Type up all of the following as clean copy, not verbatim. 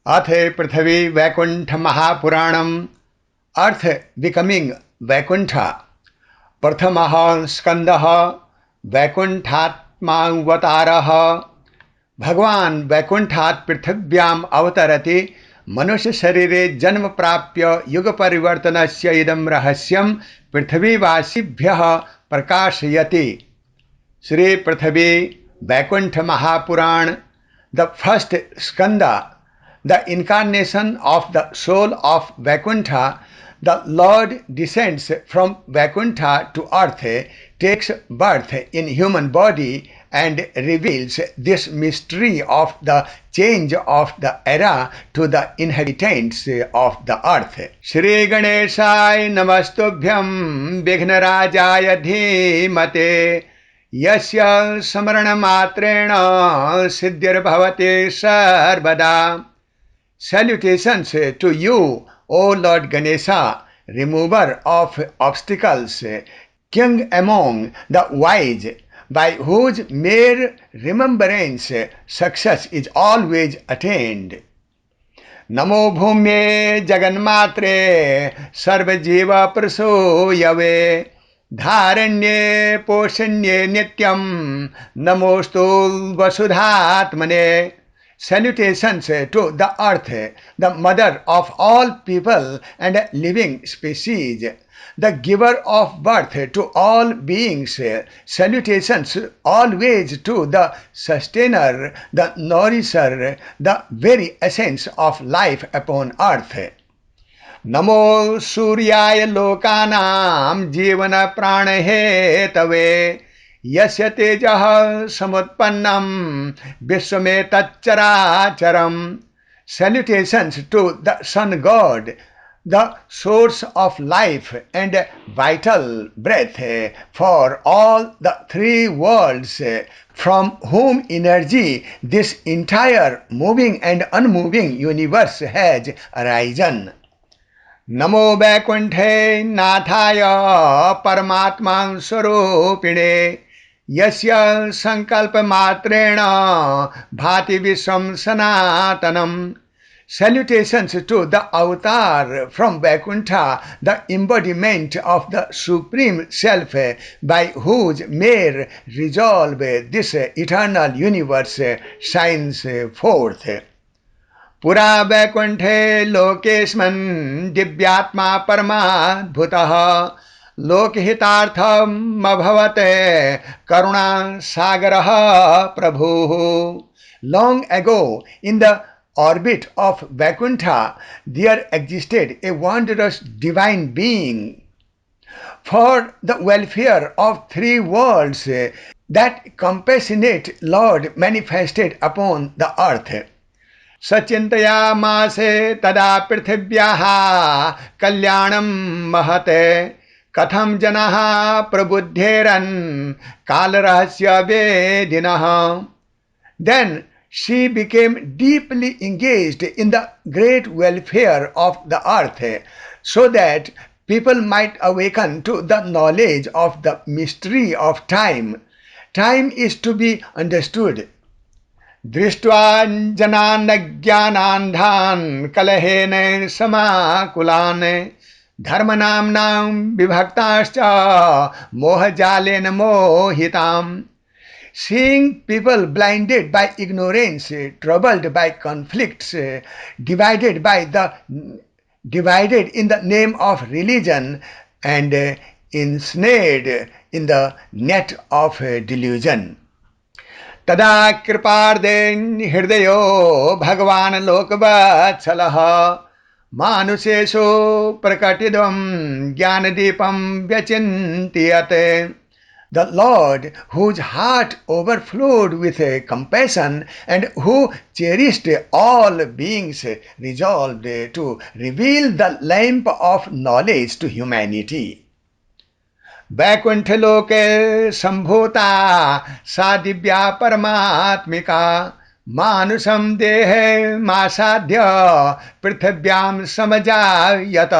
अथ पृथ्वी वैकुंठ महापुराणम अर्थ बिकमिंग वैकुंठ प्रथमः स्कंदः वैकुंठात्मावतारः भगवान वैकुंठात् पृथिव्याम् अवतरति मनुष्य शरीरे जन्म प्राप्य युग परिवर्तनस्य इदं रहस्यं पृथ्वीवासिभ्यः प्रकाशयति। Shri Prithvi Vaikuntha Mahapurana the first skanda, the incarnation of the soul of Vaikuntha. The Lord descends from Vaikuntha to earth, takes birth in human body and reveals this mystery of the change of the era to the inhabitants of the earth. Shri Ganeshaya Namastubhyam Vighnarajaya Dhimate यस्य स्मरणमात्रेण सिद्धिर्भवति सर्वदा. Salutations to you, O Lord Ganesha, remover of obstacles, king among the wise, by whose mere remembrance success is always attained. नमो भूम्ये जगन्मात्रे सर्वजीव प्रसूयवे धारण्ये पोषण्ये नित्यं नमोस्तु वसुधात्मने. Salutations to the earth, the mother of all people and living species, the giver of birth to all beings. Salutations always to the sustainer, the nourisher, the very essence of life upon earth. नमो सूर्याय लोकानां जीवन प्राणहेतवे यस्य तेजः समुत्पन्नं विश्वमेतच्चराचरम्. Salutations to the sun god, the source of life and vital breath for all the three worlds, from whom energy this entire moving and unmoving universe has arisen. नमो वैकुंठे नाथाय परमात्मा स्वरूपिणे यस्य संकल्प मात्रेण भाति विश्वं सनातनम्. Salutations to the avatar from Vaikuntha, the embodiment of the Supreme Self, by whose mere resolve this eternal universe shines forth. पुरा वैकुंठे लोकेस्मन् दिव्यात्मा परमाद्भुतः लोकहितार्थम् अभवत् करुणा सागरः प्रभुः. Long ago, in the orbit of Vaikuntha, there existed a wondrous divine being. For the welfare of three worlds, that compassionate Lord manifested upon the earth. सचिन्तयामासे तदा पृथिव्याः कल्याणं महते कथं जनाः प्रबुद्धेरन् कालरहस्य वेदिनः. Then she became deeply engaged in the great welfare of the earth, so that people might awaken to the knowledge of the mystery of time. Time is to be understood. दृष्ट्वा जनान् कलहेन समाकुलान् धर्मनाम्नां विभक्ताश्च मोहजालेन मोहिताम्. Seeing people blinded by ignorance, troubled by conflicts, divided in the name of religion, and ensnared in the net of delusion. तदा कृपार्देन हृदयो भगवान लोकवत्सलः मानुषेषु प्रकटितं ज्ञानदीपं व्यचिन्तयत्. The Lord, whose heart overflowed with compassion and who cherished all beings, resolved to reveal the lamp of knowledge to humanity. वैकुंठलोके संभूता सा दिव्या परमात्मिका मानुषं देहे मासाध्य पृथिव्यां समजायत.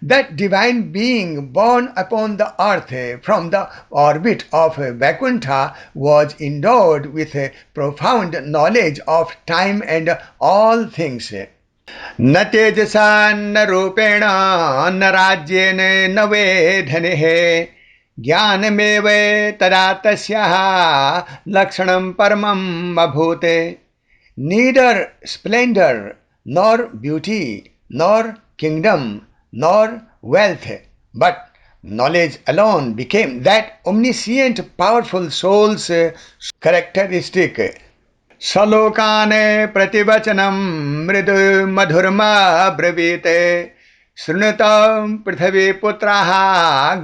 That divine being born upon the earth from the orbit of Vaikuntha was endowed with a profound knowledge of time and all things. न तेजसा न रूपेण न राज्येन न वेधनेः ज्ञानमेव तदा तस्याः लक्षणं परमम् अभूत्. Neither splendor, nor beauty, nor kingdom, nor wealth, but knowledge alone became that omniscient, powerful soul's characteristic. सलोकाने प्रतिवचनं मृदु मधुरमब्रवीत् शृणुतं पृथिवीपुत्राः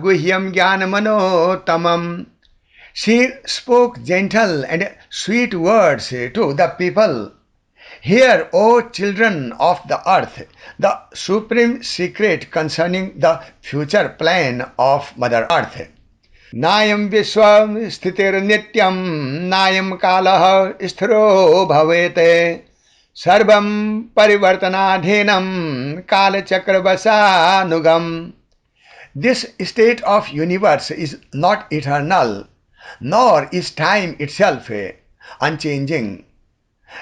गुह्यं ज्ञानमनोत्तमम्. She spoke gentle and sweet words to the people. Hear, O children of the earth, the supreme secret concerning the future plan of Mother Earth. नायं विश्वं स्थितिर्नित्यं नायं कालः स्थिरो भवेत् सर्वं परिवर्तनाधीनं कालचक्रवशानुगम्. This state of universe is not eternal, nor is time itself unchanging.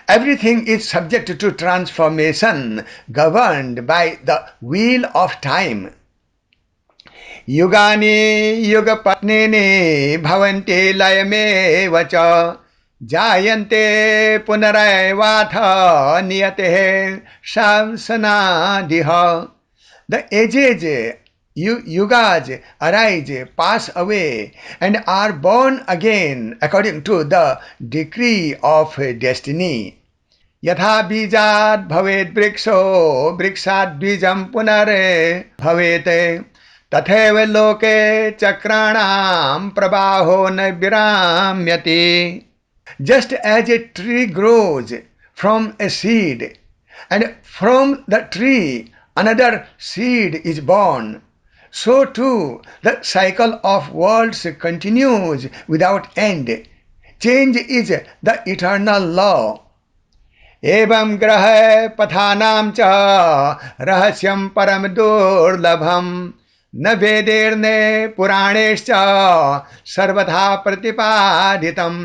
Everything is subject to transformation, governed by the wheel of time. युगानि युगपत्नीनि भवन्ति लयमेव च जायन्ते पुनरेवाथ नियतेः शासनादिः. The ages, yugas arise, pass away, and are born again according to the decree of destiny. यथा बीजात् भवेत् वृक्षो वृक्षात् बीजं पुनर्भवेत् तथैव लोके चक्राणां प्रवाहो न विराम्यति. Just as a tree grows from a seed, and from the tree another seed is born, so too the cycle of worlds continues without end. Change is the eternal law. एवं ग्रह पथानां च रहस्यं परम दुर्लभम् न वेदेर्ने पुराणेश्च सर्वथा प्रतिपादितम्.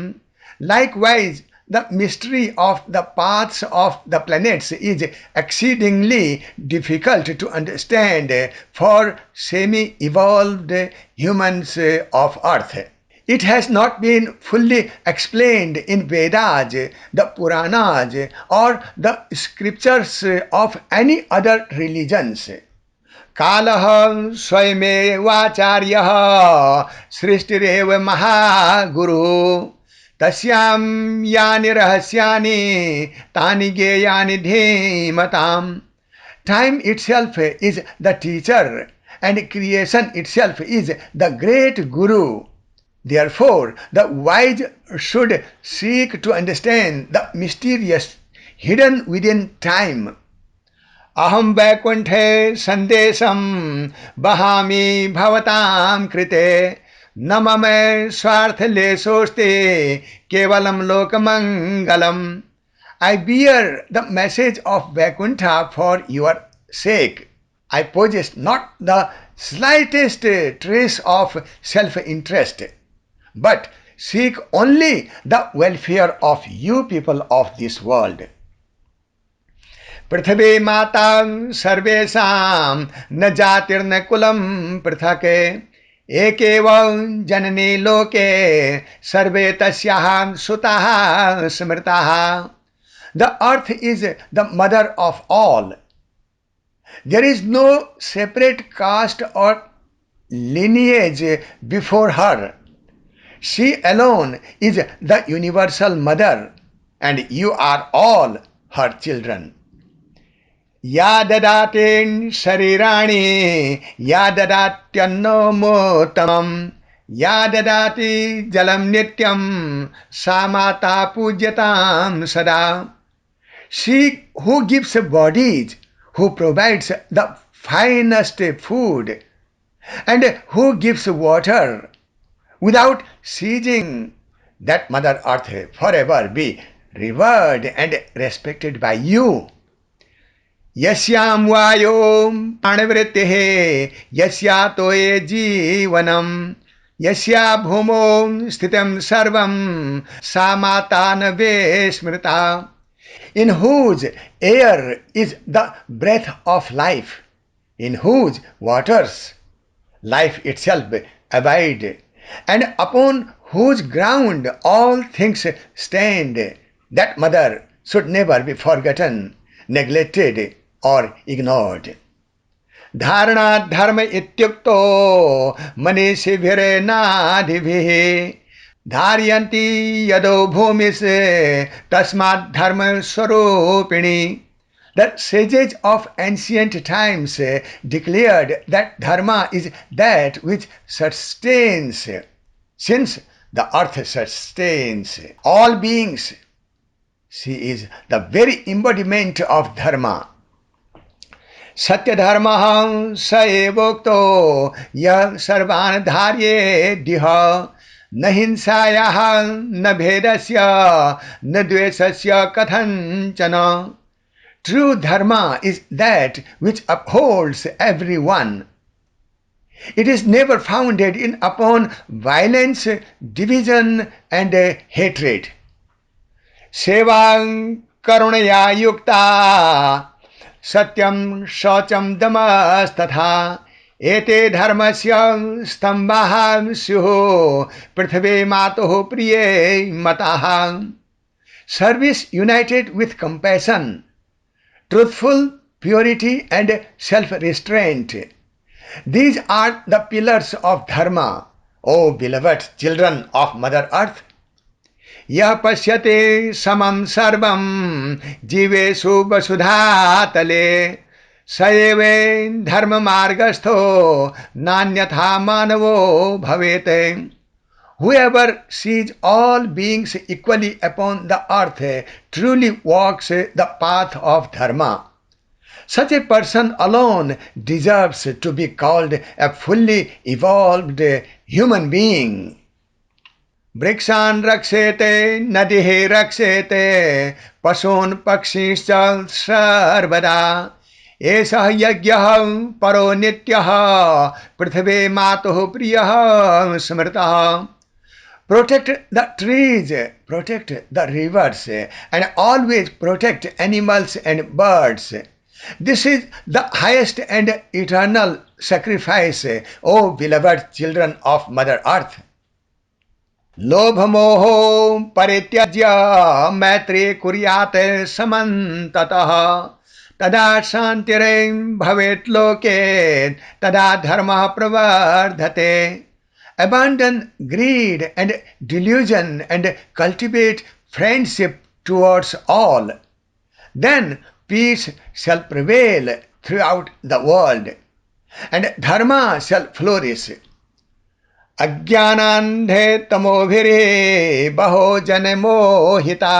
Likewise, the mystery of the paths of the planets is exceedingly difficult to understand for semi-evolved humans of earth. It has not been fully explained in Vedas, the Puranas, or the scriptures of any other religions. कालः स्वयमेवाचार्यः सृष्टिरेव महागुरुः तस्यां यानि रहस्यानि तानि ज्ञेयानि धीमताम्. Time itself is the teacher and creation itself is the great guru. Therefore, the wise should seek to understand the mysterious hidden within time. अहं वैकुंठे संदेशं बहामि भवतां कृते न मम स्वार्थलेशोऽस्ति केवलं लोकमङ्गलम्. I bear the message of Vaikuntha for your sake. I possess not the slightest trace of self-interest, but seek only the welfare of you people of this world. पृथ्वी माता सर्वेषां न जातिर्न कुलं पृथक् एकेव जननी लोके सर्वे तस्याः सुताः स्मृताः. The earth is the mother of all. There is no separate caste or lineage before her. She alone is the universal mother, and you are all her children. या ददाति शरीराणि या ददात्यन्नमोत्तमम् या ददाति जलं नित्यं सा माता पूज्यतां सदा. She who gives bodies, who provides the finest food, and who gives water without ceasing, that Mother Earth forever be revered and respected by you. यस्यां वायो प्राणवृत्तिः यस्यातो ये जीवनम यस्या भूमौ स्थितं सर्वं सा माता न विस्मृता. In whose air is the breath of life, in whose waters life itself abide, and upon whose ground all things stand, that mother should never be forgotten, neglected, or ignored. धारणा धर्म इत्युक्तो मनीषिभिरेनादिभिः धारयन्ति यदो भूमिस् तस्मात् धर्म स्वरूपिणी. The sages of ancient times declared that dharma is that which sustains. Since the earth sustains all beings, she is the very embodiment of dharma. सत्य धर्म स एवोक्तो यः सर्वान् धारयेद्यः न हिंसायाः न भेदस्य न द्वेषस्य कथंचन. True dharma is that which upholds everyone. It is never founded upon violence, division, and hatred. Seva karunaya yukta satyam shaucham damasthatha ete dharmasya stambah syuh prithve matoh priye mataha. Service united with compassion, truthful purity, and self-restraint. These are the pillars of dharma, O beloved children of Mother Earth. यः पश्यते समं सर्वं जीवेषु वसुधातले स एव धर्ममार्गस्थो नान्यथा मानवो भवेत्. Whoever sees all beings equally upon the earth truly walks the path of dharma. Such a person alone deserves to be called a fully evolved human being. वृक्षान् रक्षेते नदीः रक्षेते पशून् पक्षीश्च सर्वदा एषः यज्ञः परो नित्यः पृथिवी मातुः प्रियः स्मृतः. Protect the trees, protect the rivers, and always protect animals and birds. This is the highest and eternal sacrifice, O beloved children of Mother Earth. लोभमोहो परित्यज्य मैत्री कुर्यात् समन्ततः तदा शान्तिरें भवेत् लोके तदा धर्मः प्रवर्धते. Abandon greed and delusion and cultivate friendship towards all. Then peace shall prevail throughout the world and dharma shall flourish. अज्ञानान्धे तमोभिरे बहो जनमोहिता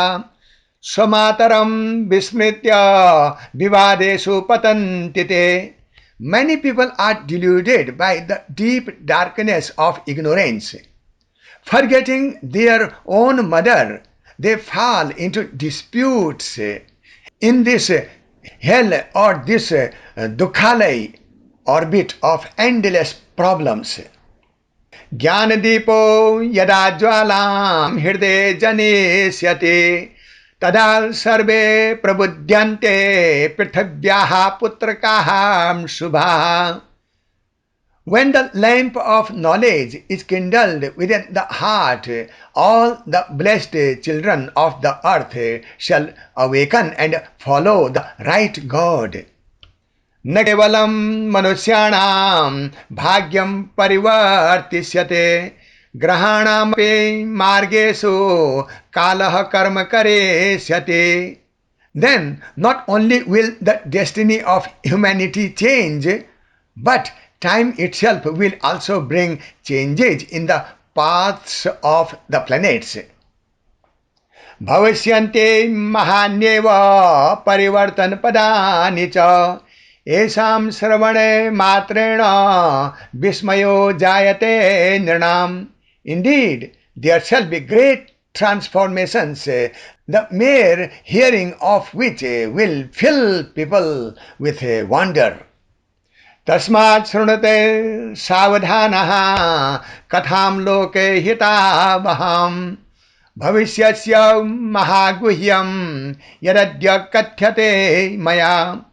स्वमातरं विस्मृत्य विवादेषु पतन्ति ते. Many people are deluded by the deep darkness of ignorance. Forgetting their own mother, they fall into disputes in this hell or this dukhalai orbit of endless problems. ज्ञानदीपो यदा ज्वालां हृदये जनिष्यति तदा सर्वे प्रबुध्यन्ते पृथिव्याः पुत्रकाः शुभाः. When the lamp of knowledge is kindled within the heart, all the blessed children of the earth shall awaken and follow the right God. न केवलं मनुष्याणां भाग्यं परिवर्तिष्यते ग्रहाणामपि मार्गेषु कालः कर्म करिष्यति. Then not only will the destiny of humanity change, but time itself will also bring changes in the paths of the planets. भविष्यन्ते महान्येव परिवर्तन पदानि च एषां श्रवणे मात्रेण विस्मयो जायते नृणाम्. Indeed, there shall be great transformations the mere hearing of which will fill people with wonder. तस्मात् शृणुते सावधानः कथां लोके हितावहाम् भविष्यस्य महागुह्यं यदद्य कथ्यते मया.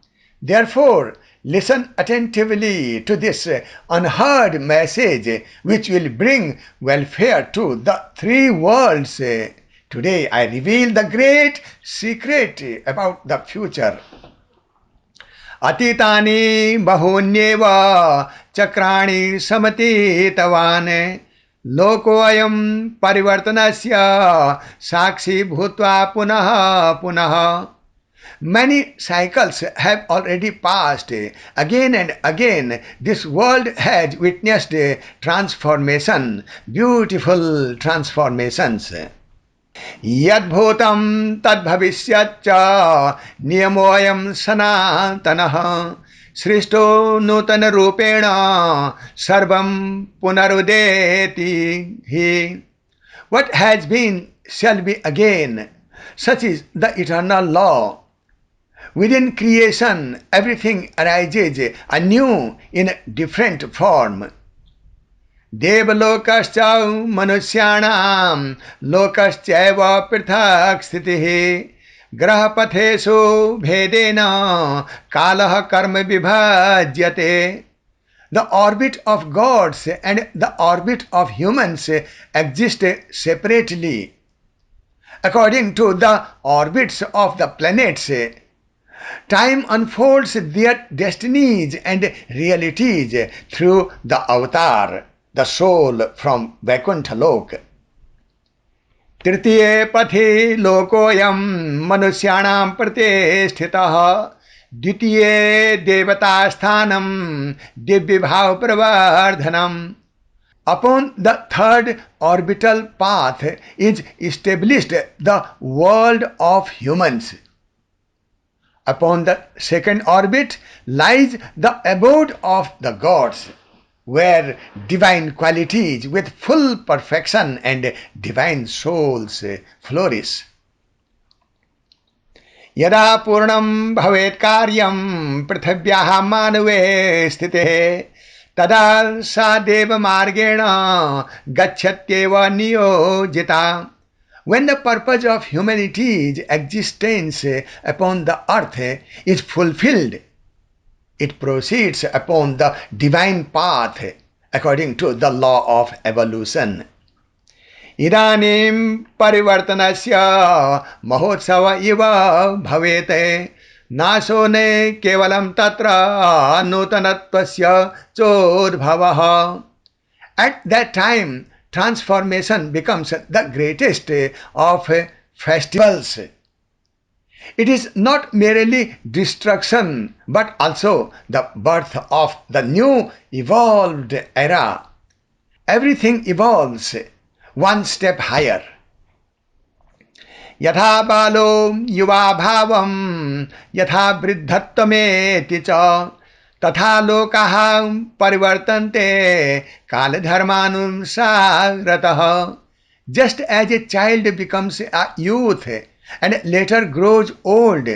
Therefore, listen attentively to this unheard message which will bring welfare to the three worlds. Today I reveal the great secret about the future. अतीतानि बहून्येव चक्राणि समतीतवान् लोकोऽयं परिवर्तनस्य साक्षी भूत्वा पुनः पुनः. Many cycles have already passed. Again and again, this world has witnessed transformation, beautiful transformations. यद्भूतं तद्भविष्यच्च नियमोऽयं सनातनः सृष्टो नूतनरूपेण सर्वं पुनरुदेति हि. What has been shall be again. Such is the eternal law. Within creation, everything arises anew in different form. देवलोकश्च मनुष्याणां लोकश्चैव पृथक् स्थितिः ग्रहपथेषु भेदेन कालः कर्म विभज्यते. The orbit of gods and the orbit of humans exist separately. According to the orbits of the planets, time unfolds their destinies and realities through the avatar, the soul from Vaikuntha Lok. तृतीये पथि लोकोऽयं मनुष्याणां प्रतिष्ठितः द्वितीये देवतास्थानं दिव्यभाव प्रवर्धनम्. Upon the third orbital path is established the world of humans. Upon the second orbit lies the abode of the gods, where divine qualities with full perfection and divine souls flourish. यदा पूर्णं भवेत् कार्यं पृथिव्याः मानवे स्थिते तदा सा देवमार्गेण गच्छत्येव नियोजिता. When the purpose of humanity's existence upon the earth is fulfilled, it proceeds upon the divine path according to the law of evolution. इदानीं परिवर्तनस्य महोत्सव इव भवेत् नाशो न केवलं तत्र नूतनत्वस्य चोद्भवः. At that time, transformation becomes the greatest of festivals. It is not merely destruction, but also the birth of the new evolved era. Everything evolves one step higher. यथा बालो युवा भावं यथा वृद्धत्वमेति च तथा लोकाः परिवर्तन्ते कालधर्मानुसारतः. Just as a child becomes a youth and later grows old,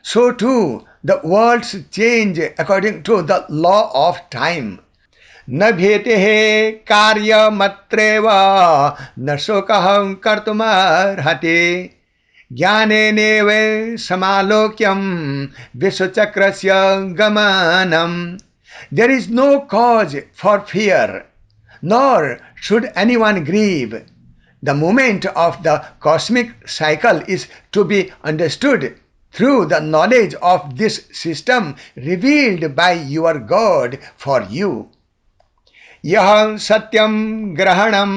so too the worlds change according to the law of time. न भेतेः कार्यमत्रैव न शोकः कर्तुमर्हति ज्ञानेनैव समालोक्यं विश्वचक्रस्य गमनम्. There is no cause for fear, nor should anyone grieve. The movement of the cosmic cycle is to be understood through the knowledge of this system revealed by your God for you. यः सत्यं ग्रहणं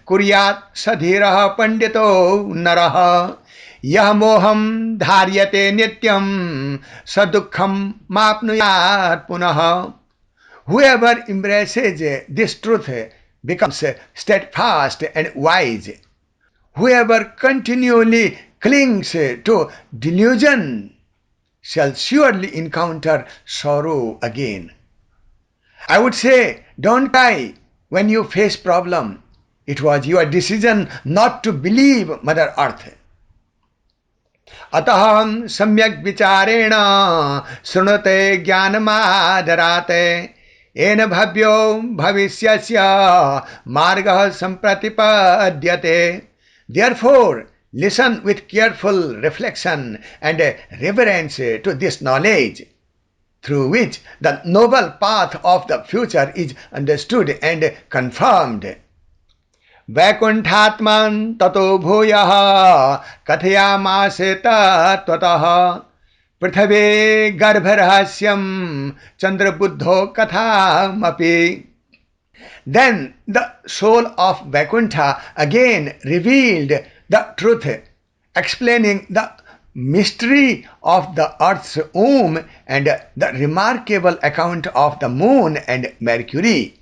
कुर्यात् स धीरः पंडितो नरः यः मोहं धार्यते नित्यं स दुःखं माप्नुयात् पुनः. Whoever embraces this truth becomes steadfast and wise. Whoever continually clings to delusion shall surely encounter sorrow again. I would say, don't cry when you face problem. It was your decision not to believe Mother Earth. अतः सम्यक विचारेण शृणुते ज्ञानमादरात् येन भव्यो भविष्यस्य मार्गः सम्प्रतिपद्यते. Therefore, listen with careful reflection and reverence to this knowledge, through which the noble path of the future is understood and confirmed. वैकुंठात्मन् ततो भूयः कथयामास तत्त्वतः पृथ्वी गर्भरहस्यं चंद्रबुद्धो कथामपि. Then the soul of Vaikuntha again revealed the truth, explaining the mystery of the earth's womb and the remarkable account of the moon and Mercury,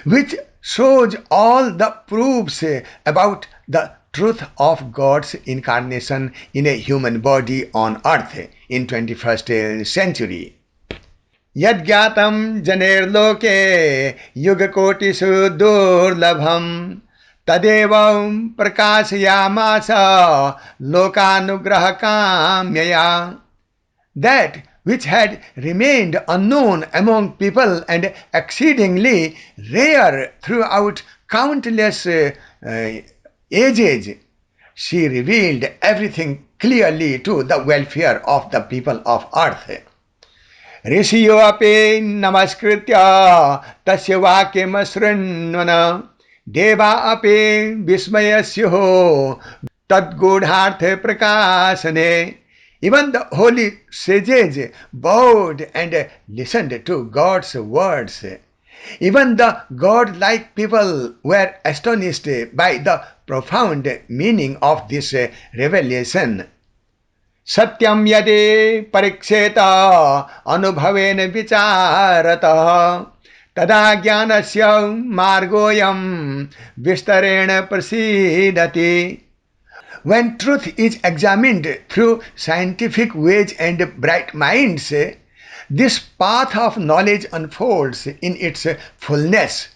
which shows all the proofs about the truth of God's incarnation in a human body on earth in 21st century. यज्ञातं जनेर्लोके युगकोटिषु दुर्लभं तदेव प्रकाशयामास लोकानुग्रहकाम्यया. That which had remained unknown among people and exceedingly rare throughout countless ages, she revealed everything clearly to the welfare of the people of earth. ऋषियो अपि नमस्कृत्य तस्य वाक्यं शृण्वन् देवा अपि विस्मयस्युः तद्गूढार्थ प्रकाशने. Even the holy sages bowed and listened to God's words. Even the God-like people were astonished by the profound meaning of this revelation. सत्यम यदि परीक्षेत अनुभवेन विचारतः तदा ज्ञानस्य मार्गोऽयं विस्तरेण प्रसीदति. When truth is examined through scientific ways and bright minds, this path of knowledge unfolds in its fullness,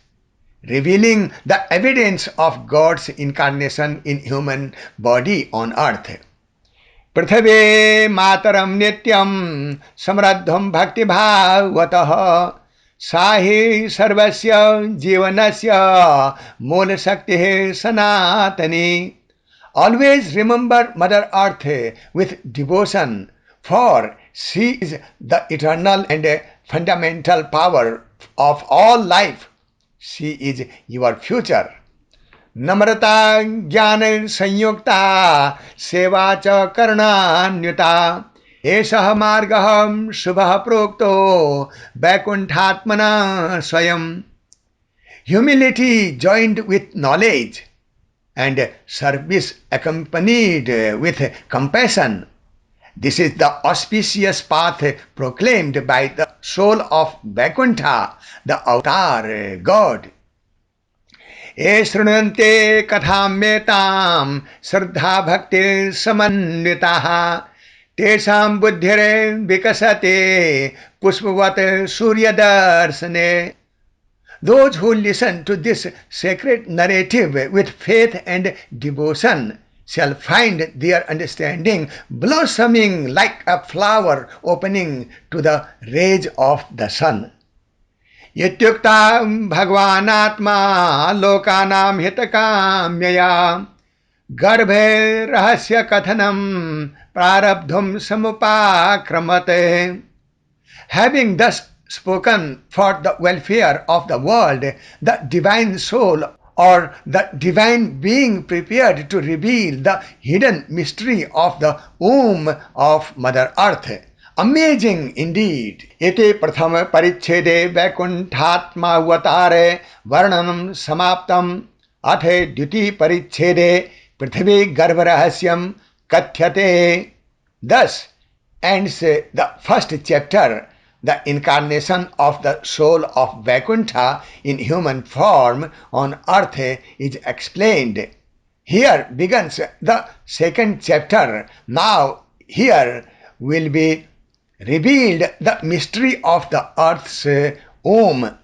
revealing the evidence of God's incarnation in human body on earth. पृथ्वी मातरं नित्यं समृद्धं भक्तिभावतः सा हि सर्वस्य जीवनस्य मूलशक्तिः सनातनी. Always remember Mother Earth with devotion, for she is the eternal and fundamental power of all life. She is your future. नम्रता ज्ञान संयुक्ता सेवा च करुणान्विता एषः मार्गः शुभः प्रोक्तो वैकुंठात्मना स्वयं. Humility joined with knowledge and service accompanied with compassion. This is the auspicious path proclaimed by the soul of Vaikuntha, the avatar God. ये शृण्वन्ते कथाम्येतां श्रद्धा भक्ति समन्विताः तेषां बुद्धिर्विकसते पुष्पवत् सूर्यदर्शने. Those who listen to this sacred narrative with faith and devotion shall find their understanding blossoming like a flower opening to the rays of the sun. इत्युक्ता भगवानात्मा लोकानां हितकाम्यया गर्भे रहस्य कथनं प्रारब्धुं समुपाक्रमते. Having thus spoken for the welfare of the world, the divine soul or the divine being prepared to reveal the hidden mystery of the womb of Mother Earth. Amazing indeed. इति प्रथम परिच्छेदे वैकुंठात्मावतारे वर्णनं समाप्तम्. अथ द्वितीय परिच्छेदे पृथ्वी गर्भरहस्यं कथ्यते. Thus ends the first chapter. The incarnation of the soul of Vaikuntha in human form on earth is explained. Here begins the second chapter. Now here will be revealed the mystery of the earth's womb.